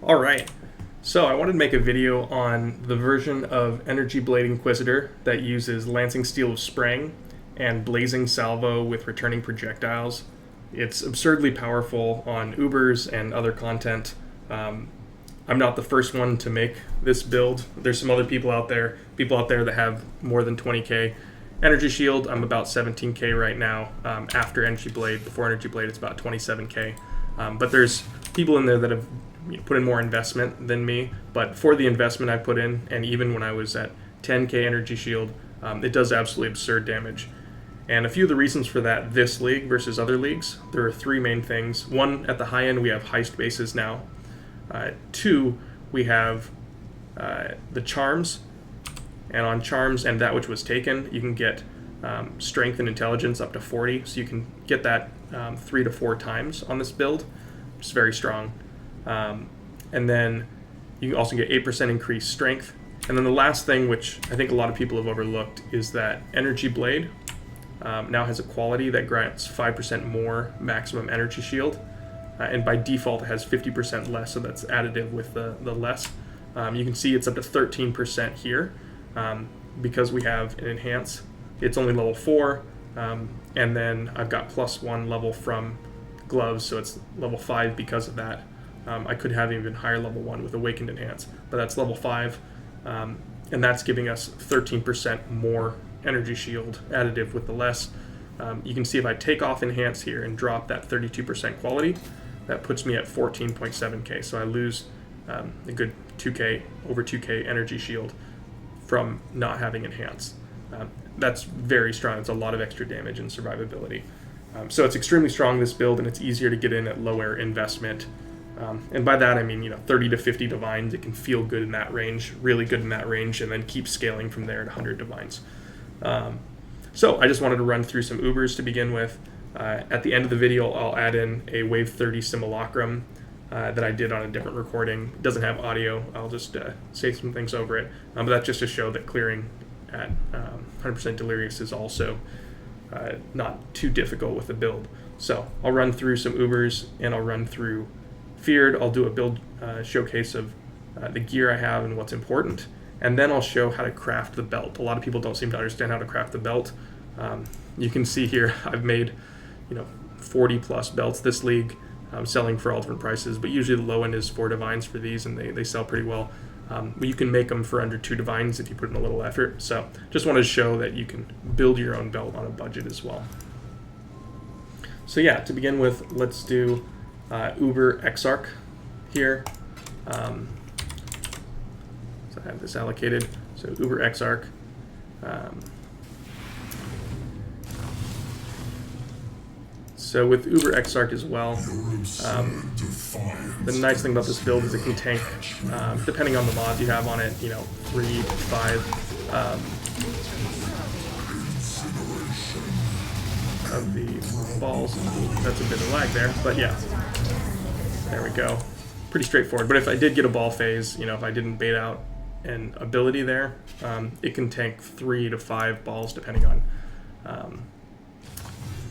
Alright, so I wanted to make a video on the version of Energy Blade Inquisitor that uses Lancing Steel of Spraying and Blazing Salvo with returning projectiles. It's absurdly powerful on Ubers and other content. I'm not the first one to make this build. There's some other people out there that have more than 20k. Energy Shield, I'm about 17k right now. After Energy Blade, before Energy Blade, it's about 27k. But there's people in there that have put in more investment than me. But for the investment I put in, and even when I was at 10k Energy Shield, it does absolutely absurd damage. And a few of the reasons for that, this league versus other leagues, there are three main things. One, at the high end, we have heist bases now. Two, we have the charms, and on charms and that which was taken, you can get strength and intelligence up to 40, so you can get that 3 to 4 times on this build, which is very strong. And then you can also get 8% increased strength. And then the last thing, which I think a lot of people have overlooked, is that Energy Blade now has a quality that grants 5% more maximum energy shield. And by default it has 50% less, so that's additive with the less. You can see it's up to 13% here. Because we have an enhance, it's only level 4, and then I've got +1 level from gloves, so it's level 5 because of that. I could have even higher level 1 with awakened enhance, but that's level 5, and that's giving us 13% more energy shield additive with the less. You can see if I take off enhance here and drop that 32% quality, that puts me at 14.7k, so I lose a good 2k, over 2k energy shield from not having enhance. That's very strong. It's a lot of extra damage and survivability. So it's extremely strong, this build, and it's easier to get in at lower investment. And by that I mean 30 to 50 divines. It can feel good in that range, really good in that range, and then keep scaling from there to 100 divines. So I just wanted to run through some Ubers to begin with. At the end of the video, I'll add in a Wave 30 simulacrum that I did on a different recording. It doesn't have audio. I'll just say some things over it. But that's just to show that clearing at 100% Delirious is also not too difficult with the build. So I'll run through some Ubers, and I'll run through Feared. I'll do a build showcase of the gear I have and what's important. And then I'll show how to craft the belt. A lot of people don't seem to understand how to craft the belt. You can see here I've made 40 plus belts this league. I'm selling for all different prices, but usually the low end is 4 divines for these, and they sell pretty well. But you can make them for under 2 divines if you put in a little effort. So just wanted to show that you can build your own belt on a budget as well. So yeah, to begin with, let's do Uber Exarch here. So I have this allocated. So Uber Exarch. So with Uber Exarch as well, the nice thing about this build is it can tank, depending on the mods you have on it, 3 to 5 of the balls. That's a bit of lag there, but yeah, there we go. Pretty straightforward. But if I did get a ball phase, if I didn't bait out an ability there, it can tank 3 to 5 balls depending on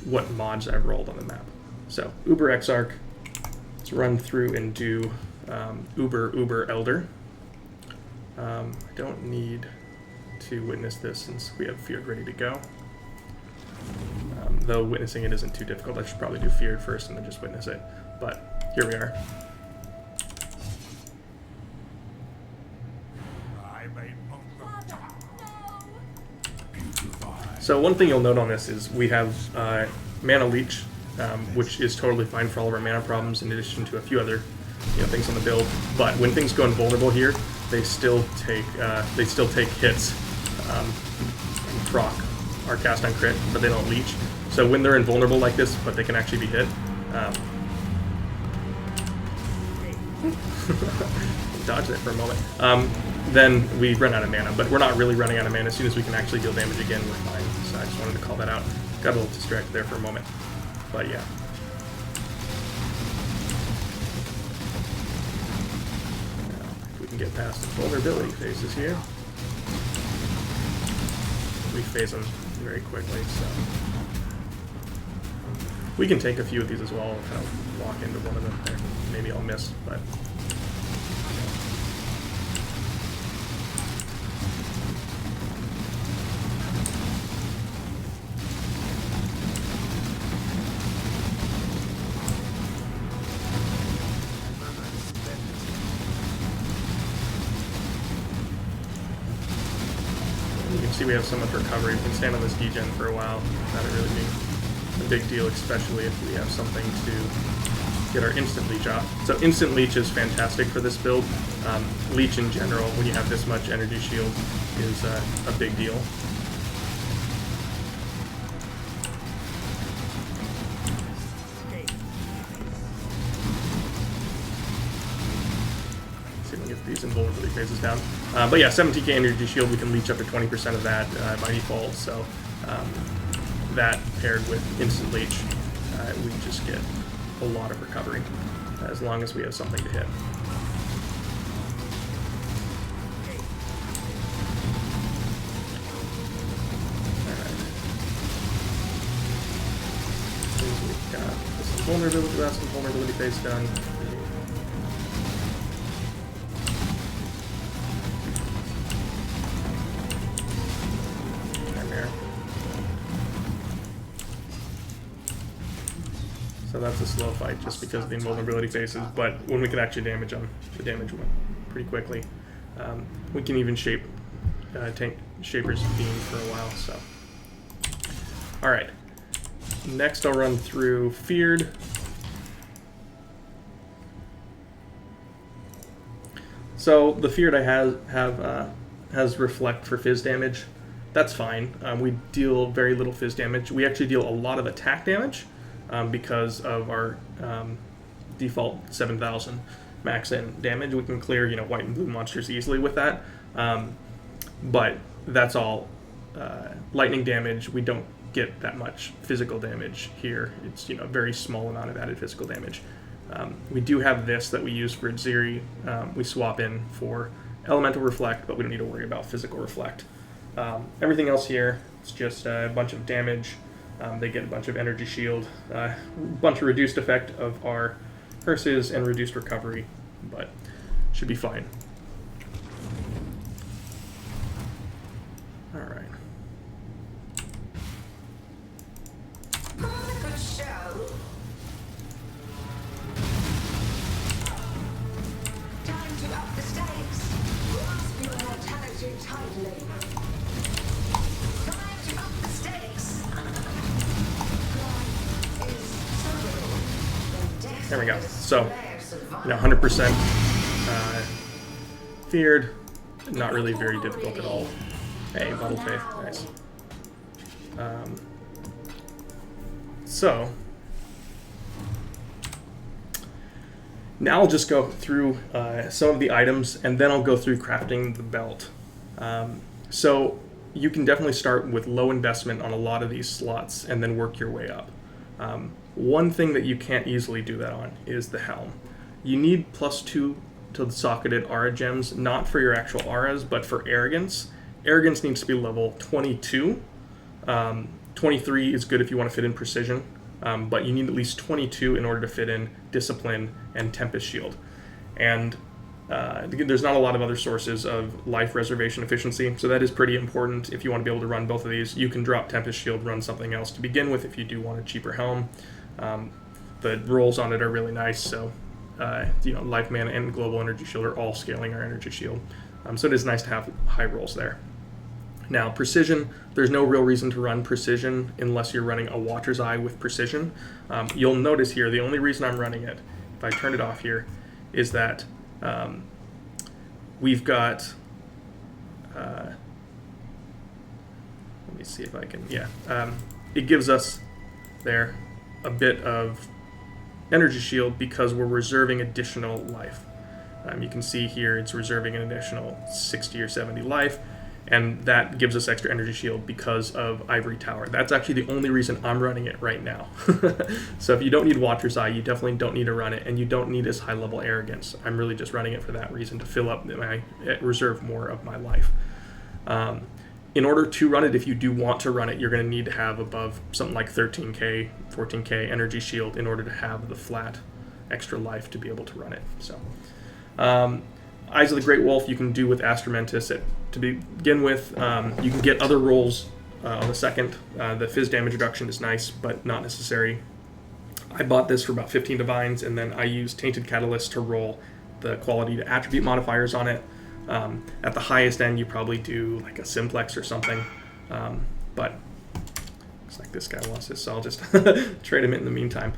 what mods I've rolled on the map. So Uber Exarch, let's run through and do Uber Elder. I don't need to witness this since we have Feared ready to go. Though witnessing it isn't too difficult, I should probably do Feared first and then just witness it. But here we are. So one thing you'll note on this is we have Mana Leech, which is totally fine for all of our mana problems, in addition to a few other things on the build. But when things go invulnerable here, they still take hits and proc our cast on crit, but they don't leech. So when they're invulnerable like this, but they can actually be hit, dodge that for a moment. Then we run out of mana, but we're not really running out of mana. As soon as we can actually deal damage again, we're fine. So I just wanted to call that out. Got a little distracted there for a moment, but yeah. Now, if we can get past the vulnerability phases here, we phase them very quickly. So we can take a few of these as well and kind of walk into one of them there. Maybe I'll miss, but see we have so much recovery. We can stand on this degen for a while. That'd really be a big deal, especially if we have something to get our instant leech off. So instant leech is fantastic for this build. Leech in general, when you have this much energy shield, is a big deal. Get these invulnerability phases down. But yeah, 17k energy shield, we can leech up to 20% of that by default, so that paired with instant leech, we just get a lot of recovery as long as we have something to hit. Alright. We've got this invulnerability, last invulnerability phase done. So that's a slow fight just because of the invulnerability phases, but when we can actually damage them, the damage went pretty quickly. We can even shape tank Shaper's Beam for a while, so. Alright. Next I'll run through Feared. So the Feared I has Reflect for Fizz damage. That's fine. We deal very little Fizz damage. We actually deal a lot of attack damage. Because of our default 7,000 max in damage. We can clear, white and blue monsters easily with that. But that's all lightning damage. We don't get that much physical damage here. It's, a very small amount of added physical damage. We do have this that we use for Ziri. We swap in for elemental reflect, but we don't need to worry about physical reflect. Everything else here, it's just a bunch of damage. They get a bunch of energy shield, a bunch of reduced effect of our curses, and reduced recovery, but should be fine. All right. Good show. Time to up the stakes. Grasp your mortality tightly. Time to up the stakes. There we go. So, 100% feared. Not really very difficult at all. Hey, Bottle Faith. Nice. So, now I'll just go through some of the items, and then I'll go through crafting the belt. So, you can definitely start with low investment on a lot of these slots, and then work your way up. One thing that you can't easily do that on is the Helm. You need +2 to the socketed aura gems, not for your actual auras, but for arrogance. Arrogance needs to be level 22. 23 is good if you want to fit in precision, but you need at least 22 in order to fit in discipline and tempest shield. And there's not a lot of other sources of life reservation efficiency, so that is pretty important if you want to be able to run both of these. You can drop tempest shield, run something else to begin with if you do want a cheaper Helm. The rolls on it are really nice, so life mana and global energy shield are all scaling our energy shield. So it is nice to have high rolls there. Now, precision, there's no real reason to run precision unless you're running a Watcher's Eye with precision. You'll notice here, the only reason I'm running it, if I turn it off here, is that we've got, let me see if I can, it gives us there a bit of energy shield because we're reserving additional life. You can see here it's reserving an additional 60 or 70 life, and that gives us extra energy shield because of Ivory Tower. That's actually the only reason I'm running it right now. So if you don't need Watcher's Eye, you definitely don't need to run it, and you don't need as high level arrogance. I'm really just running it for that reason, to fill up my reserve more of my life. In order to run it, if you do want to run it, you're going to need to have above something like 13k, 14k energy shield in order to have the flat extra life to be able to run it. So, Eyes of the Great Wolf you can do with Astramentus. To begin with, you can get other rolls on the second. The Fizz damage reduction is nice, but not necessary. I bought this for about 15 divines, and then I used Tainted Catalyst to roll the quality to attribute modifiers on it. At the highest end, you probably do like a simplex or something, but looks like this guy wants this, so I'll just trade him in the meantime.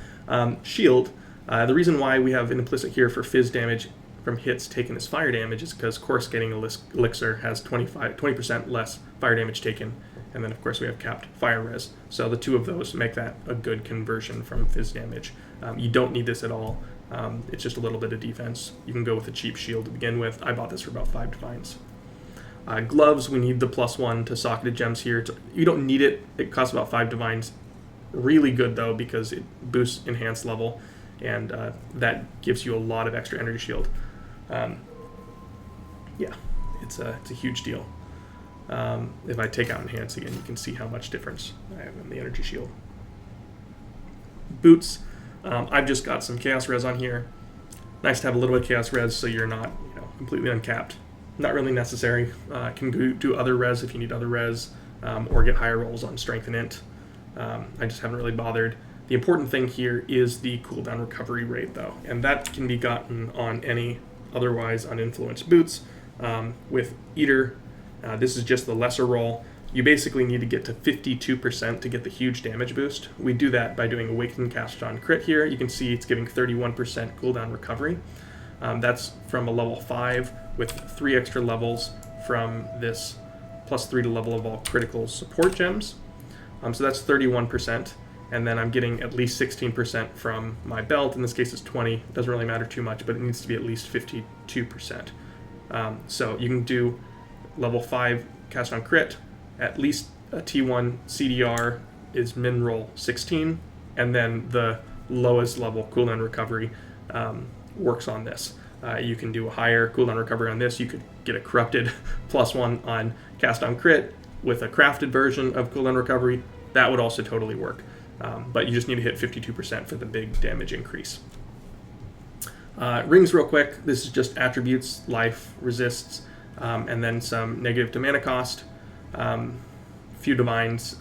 Shield. The reason why we have an implicit here for fizz damage from hits taken as fire damage is because coruscating elixir has 20% less fire damage taken, and then of course we have capped fire res. So the two of those make that a good conversion from fizz damage. You don't need this at all. It's just a little bit of defense. You can go with a cheap shield to begin with. I bought this for about 5 divines. Gloves, we need the +1 to socketed gems here. You don't need it. It costs about 5 divines. Really good though, because it boosts enhanced level, and that gives you a lot of extra energy shield. Yeah, it's a huge deal. If I take out enhance again, you can see how much difference I have in the energy shield. Boots, I've just got some chaos res on here. Nice to have a little bit of chaos res so you're not completely uncapped. Not really necessary. Can do other res if you need other res, or get higher rolls on strength and int. I just haven't really bothered. The important thing here is the cooldown recovery rate though, and that can be gotten on any otherwise uninfluenced boots. With Eater, this is just the lesser roll. You basically need to get to 52% to get the huge damage boost. We do that by doing Awakened Cast on crit here. You can see it's giving 31% cooldown recovery. That's from a level 5 with 3 extra levels from this +3 to level of all critical support gems. So that's 31%. And then I'm getting at least 16% from my belt. In this case, it's 20. It doesn't really matter too much, but it needs to be at least 52%. So you can do level 5 cast on crit, at least a T1 CDR is min roll 16, and then the lowest level cooldown recovery works on this. You can do a higher cooldown recovery on this. You could get a corrupted +1 on cast on crit with a crafted version of cooldown recovery. That would also totally work. But you just need to hit 52% for the big damage increase. Rings real quick. This is just attributes, life, resists, and then some negative to mana cost. Few divines.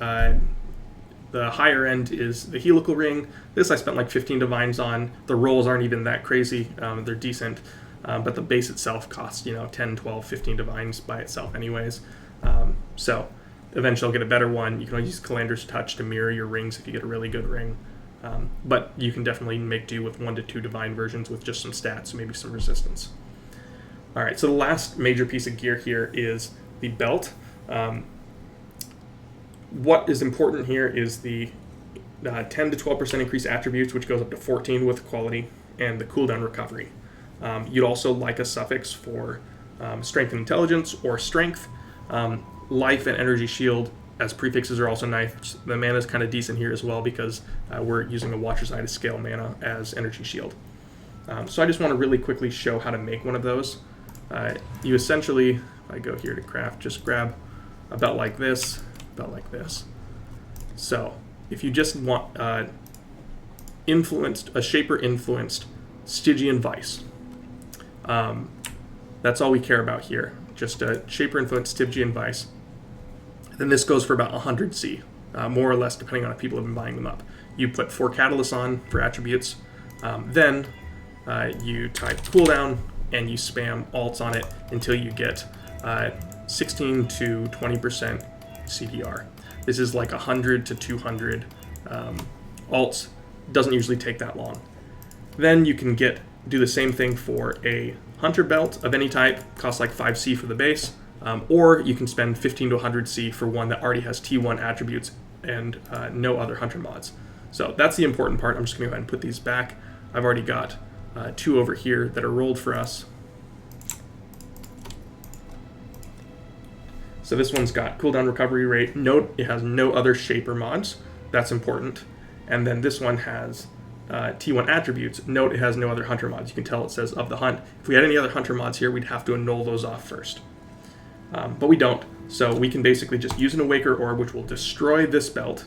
The higher end is the helical ring. This I spent like 15 divines on. The rolls aren't even that crazy. They're decent, but the base itself costs 10, 12, 15 divines by itself anyways. So eventually I'll get a better one. You can always use Calander's Touch to mirror your rings if you get a really good ring. But you can definitely make do with 1 to 2 divine versions with just some stats, maybe some resistance. All right, so the last major piece of gear here is the belt. What is important here is the 10 to 12% increase attributes, which goes up to 14 with quality, and the cooldown recovery. You'd also like a suffix for strength and intelligence or strength. Life and energy shield as prefixes are also nice. The mana is kind of decent here as well because we're using a Watcher's Eye to scale mana as energy shield. So I just want to really quickly show how to make one of those. You essentially, if I go here to craft, just grab a belt like this, belt like this. So if you just want a Shaper influenced Stygian Vice, that's all we care about here. Just a Shaper influenced Stygian Vice. Then this goes for about 100 C, more or less, depending on if people have been buying them up. You put 4 catalysts on for attributes, then you type cooldown and you spam alts on it until you get 16 to 20% CDR. This is like 100 to 200 alts. Doesn't usually take that long. Then you can do the same thing for a Hunter belt of any type, costs like 5C for the base, or you can spend 15 to 100C for one that already has T1 attributes and no other Hunter mods. So that's the important part. I'm just going to go ahead and put these back. I've already got 2 over here that are rolled for us. So this one's got cooldown recovery rate. Note it has no other Shaper mods. That's important. And then this one has T1 attributes. Note it has no other Hunter mods. You can tell it says of the hunt. If we had any other Hunter mods here, we'd have to annul those off first. But we don't. So we can basically just use an Awaker Orb, which will destroy this belt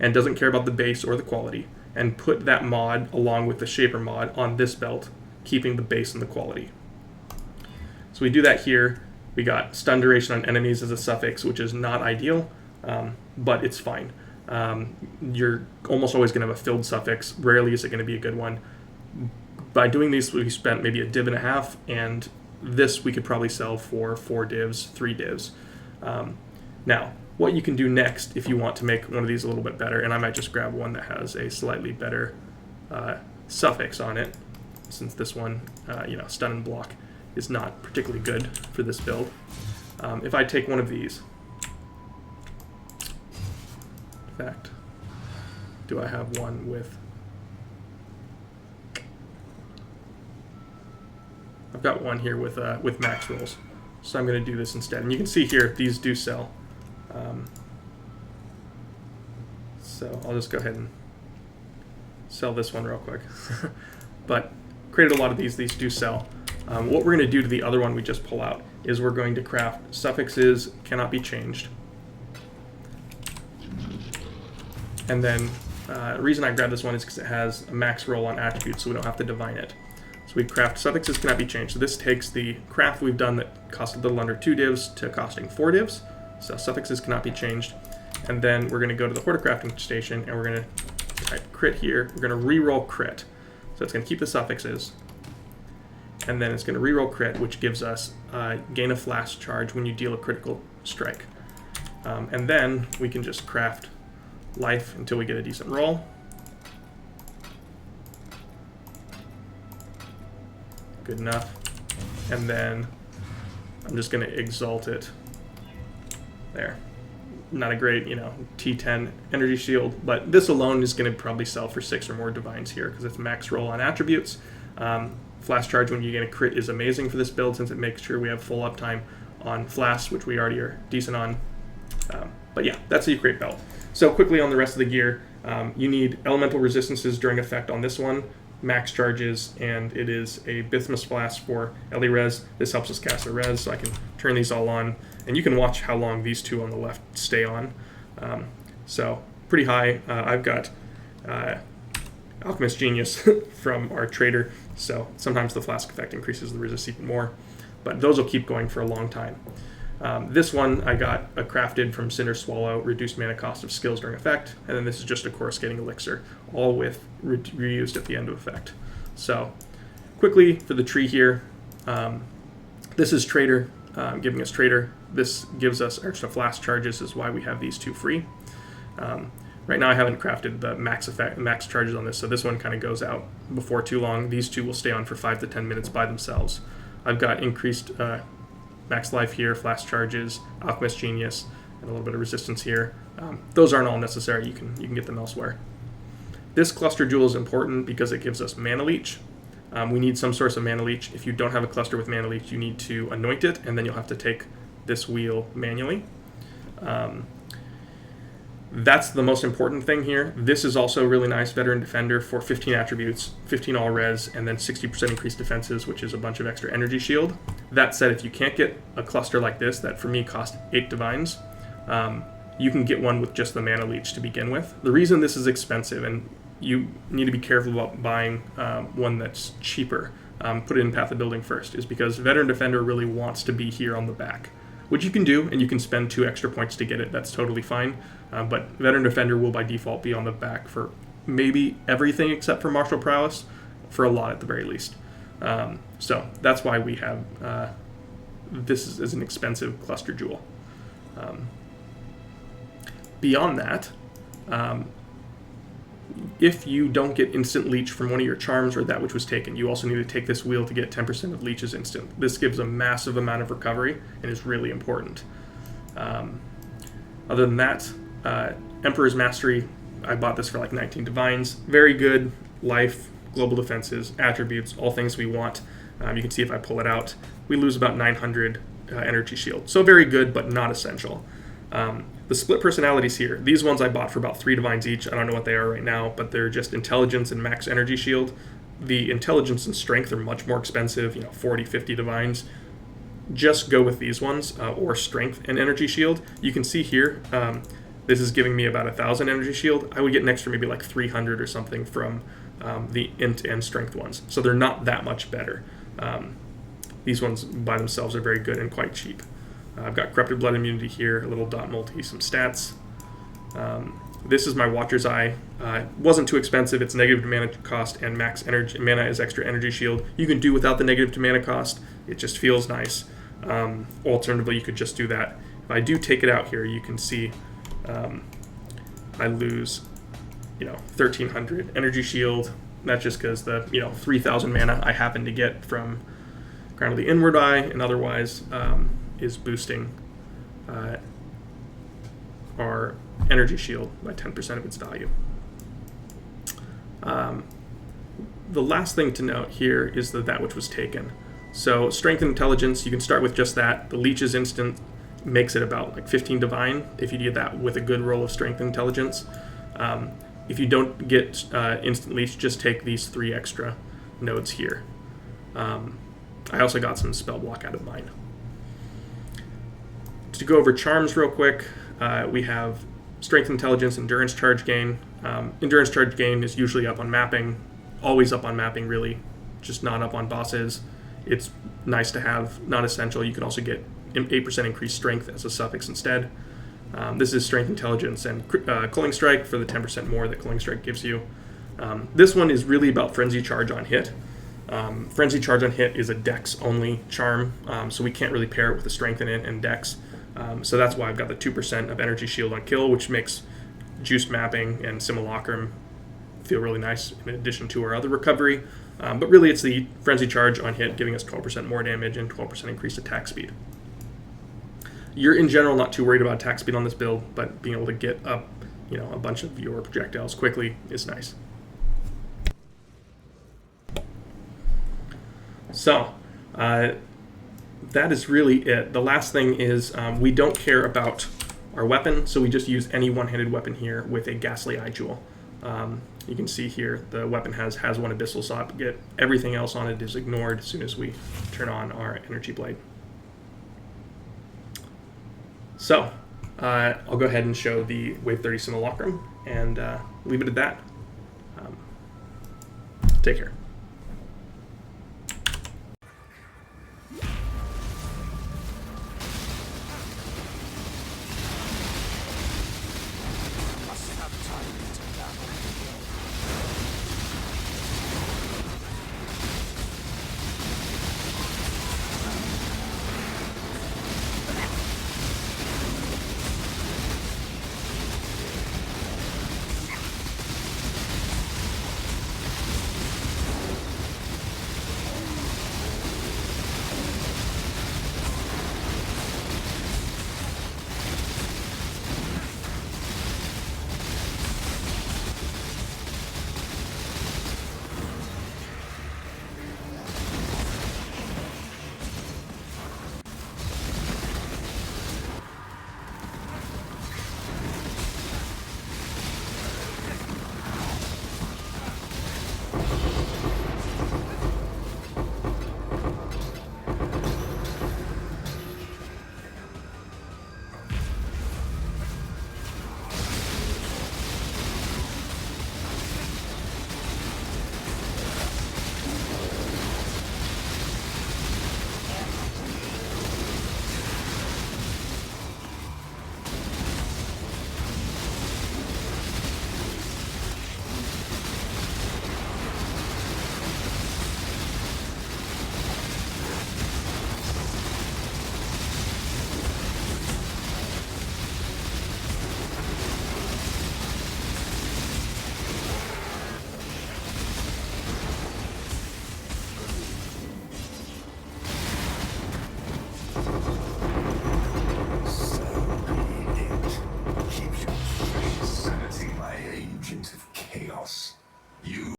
and doesn't care about the base or the quality, and put that mod along with the Shaper mod on this belt, keeping the base and the quality. So we do that here. We got stun duration on enemies as a suffix, which is not ideal, but it's fine. You're almost always going to have a filled suffix. Rarely is it going to be a good one. By doing these, we spent maybe a div and a half, and this we could probably sell for 4 divs, 3 divs. Now, what you can do next if you want to make one of these a little bit better, and I might just grab one that has a slightly better suffix on it, since this one, stun and block is not particularly good for this build. If I take one of these, in fact, do I have one with... I've got one here with max rolls, so I'm going to do this instead. And you can see here, these do sell. So I'll just go ahead and sell this one real quick. But created a lot of these do sell. What we're going to do to the other one we just pull out is we're going to craft suffixes cannot be changed. And then the reason I grabbed this one is because it has a max roll on attributes, so we don't have to divine it. So we craft suffixes cannot be changed. So this takes the craft we've done that cost a little under 2 divs to costing 4 divs. So suffixes cannot be changed. And then we're going to go to the Hoarder crafting station and we're going to type crit here. We're going to reroll crit. So it's going to keep the suffixes. And then it's going to reroll crit, which gives us gain a flash charge when you deal a critical strike. And then we can just craft life until we get a decent roll. Good enough. And then I'm just going to exalt it. There. Not a great, T10 energy shield, but this alone is going to probably sell for 6 or more divines here because it's max roll on attributes. Flash charge when you get a crit is amazing for this build since it makes sure we have full uptime on flash, which we already are decent on. But yeah, that's how you create belt. So quickly on the rest of the gear, you need elemental resistances during effect on this one, max charges, and it is a Bismuth Blast for LE res. This helps us cast a res, so I can turn these all on. And you can watch how long these two on the left stay on. So pretty high. I've got Alchemist Genius from our trader, so sometimes the flask effect increases the resist even more. But those will keep going for a long time. This one I got a crafted from Cinder Swallow, reduced mana cost of skills during effect, and then this is just a coruscating elixir, all with reused at the end of effect. So quickly for the tree here, this is trader, giving us trader. This gives us extra flash charges, is why we have these 2 free. Right now I haven't crafted the max charges on this, so this one kind of goes out before too long. These 2 will stay on for 5 to 10 minutes by themselves. I've got increased max life here, flash charges, Alchemist Genius, and a little bit of resistance here. Those aren't all necessary. You can get them elsewhere. This cluster jewel is important because it gives us mana leech. We need some source of mana leech. If you don't have a cluster with mana leech, you need to anoint it, and then you'll have to take this wheel manually. That's the most important thing here. This is also really nice, Veteran Defender for 15 attributes, 15 all res, and then 60% increased defenses, which is a bunch of extra energy shield. That said, if you can't get a cluster like this, that for me cost 8 divines, you can get one with just the mana leech to begin with. The reason this is expensive, and you need to be careful about buying one that's cheaper, put it in Path of Building first, is because Veteran Defender really wants to be here on the back, which you can do, and you can spend 2 extra points to get it. That's totally fine. But Veteran Defender will by default be on the back for maybe everything except for Martial Prowess, for a lot at the very least. So that's why we have this is an expensive cluster jewel. Beyond that, if you don't get instant leech from one of your charms or that which was taken, you also need to take this wheel to get 10% of leeches instant. This gives a massive amount of recovery and is really important. Other than that, Emperor's Mastery, I bought this for like 19 divines. Very good life, global defenses, attributes, all things we want. You can see if I pull it out, we lose about 900 energy shield. So very good, but not essential. The split personalities here, these ones I bought for about 3 divines each. I don't know what they are right now, but they're just intelligence and max energy shield. The intelligence and strength are much more expensive, 40, 50 divines. Just go with these ones, or strength and energy shield. You can see here, this is giving me about 1,000 energy shield. I would get an extra maybe like 300 or something from the int and strength ones. So they're not that much better. These ones by themselves are very good and quite cheap. I've got Corrupted Blood immunity here, a little dot multi, some stats. This is my Watcher's Eye. Wasn't too expensive. It's negative to mana cost and max energy mana is extra energy shield. You can do without the negative to mana cost. It just feels nice. Alternatively, you could just do that. If I do take it out here, you can see I lose, 1,300 energy shield. That's just because the 3,000 mana I happen to get from Crown of the Inward Eye, and otherwise is boosting our energy shield by 10% of its value. The last thing to note here is that which was taken. So strength and intelligence, you can start with just that. The leech is instant, makes it about like 15 divine if you do that with a good roll of strength and intelligence. If you don't get instant leech, just take these 3 extra nodes here. I also got some spell block out of mine. To go over charms real quick, we have strength, intelligence, endurance charge gain. Endurance charge gain is usually up on mapping, always up on mapping really, just not up on bosses. It's nice to have, not essential. You can also get 8% increased strength as a suffix instead. This is strength, intelligence, and culling strike for the 10% more that culling strike gives you. This one is really about frenzy charge on hit. Frenzy charge on hit is a dex only charm, so we can't really pair it with the strength in it and dex. So that's why I've got the 2% of energy shield on kill, which makes juice mapping and simulacrum feel really nice in addition to our other recovery. But really it's the frenzy charge on hit giving us 12% more damage and 12% increased attack speed. You're in general not too worried about attack speed on this build, but being able to get up a bunch of your projectiles quickly is nice. So that is really it. The last thing is we don't care about our weapon, so we just use any one-handed weapon here with a Ghastly Eye Jewel. You can see here the weapon has one abyssal socket. Everything else on it is ignored as soon as we turn on our energy blade. So I'll go ahead and show the Wave 30 Simulacrum and leave it at that. Take care.